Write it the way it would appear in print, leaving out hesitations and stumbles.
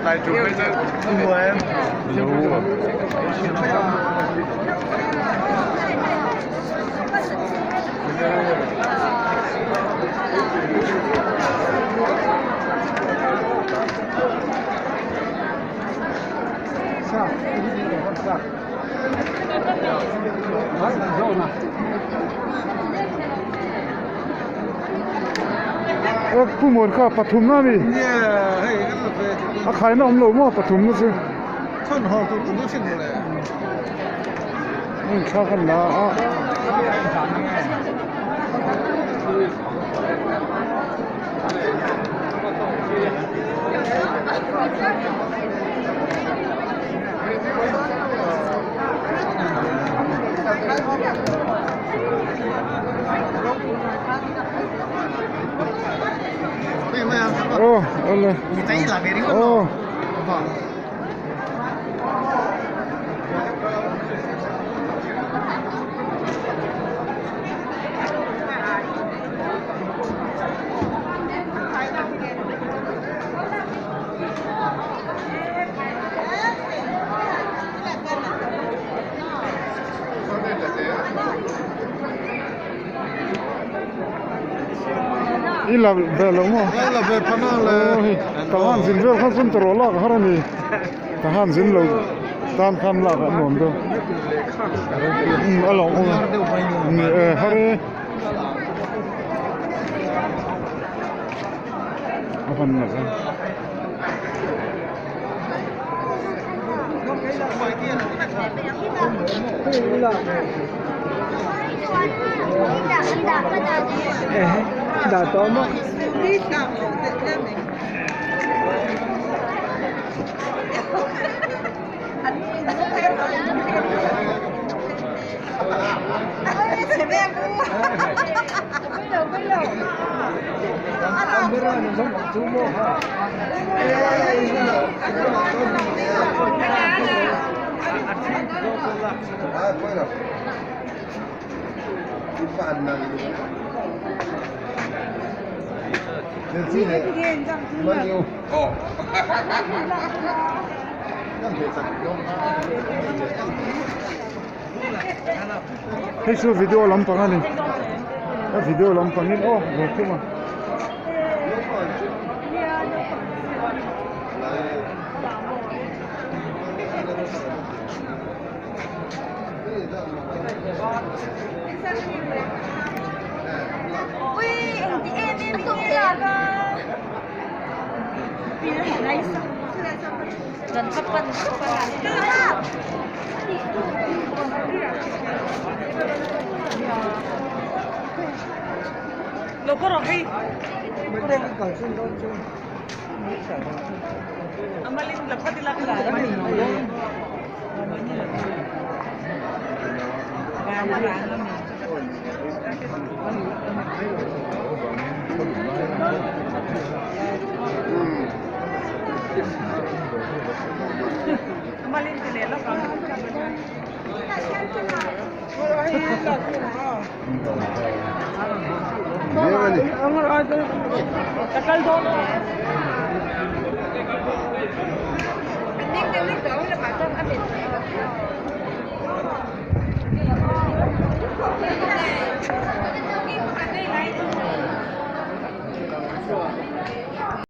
带住佢啫，唔會。ผู้หมวดข้าปฐุมนั่นนี่ขายน้ำหลวงว่าปฐุมนั่นสิท่านหอตัวนู้นสิเลยนี่ข้ากันละโอ้เอาเลยโอ้อีหลับเบลล์มั้งอีหลับเบลล์พนันเลยทหารสินเวลข้าศึกตลอดละฮาร์นี่ทหารสินเราตามคันละกันหมดเลยอร่อยฮาร์apa nak? Dah tahu mak. Itu video lampangan ni. Video lampangan ni. Oh, betul mah. Dan kapan lo koro hai amalin lapat dilakla amalin dilela kan Dia ni. Takal doon.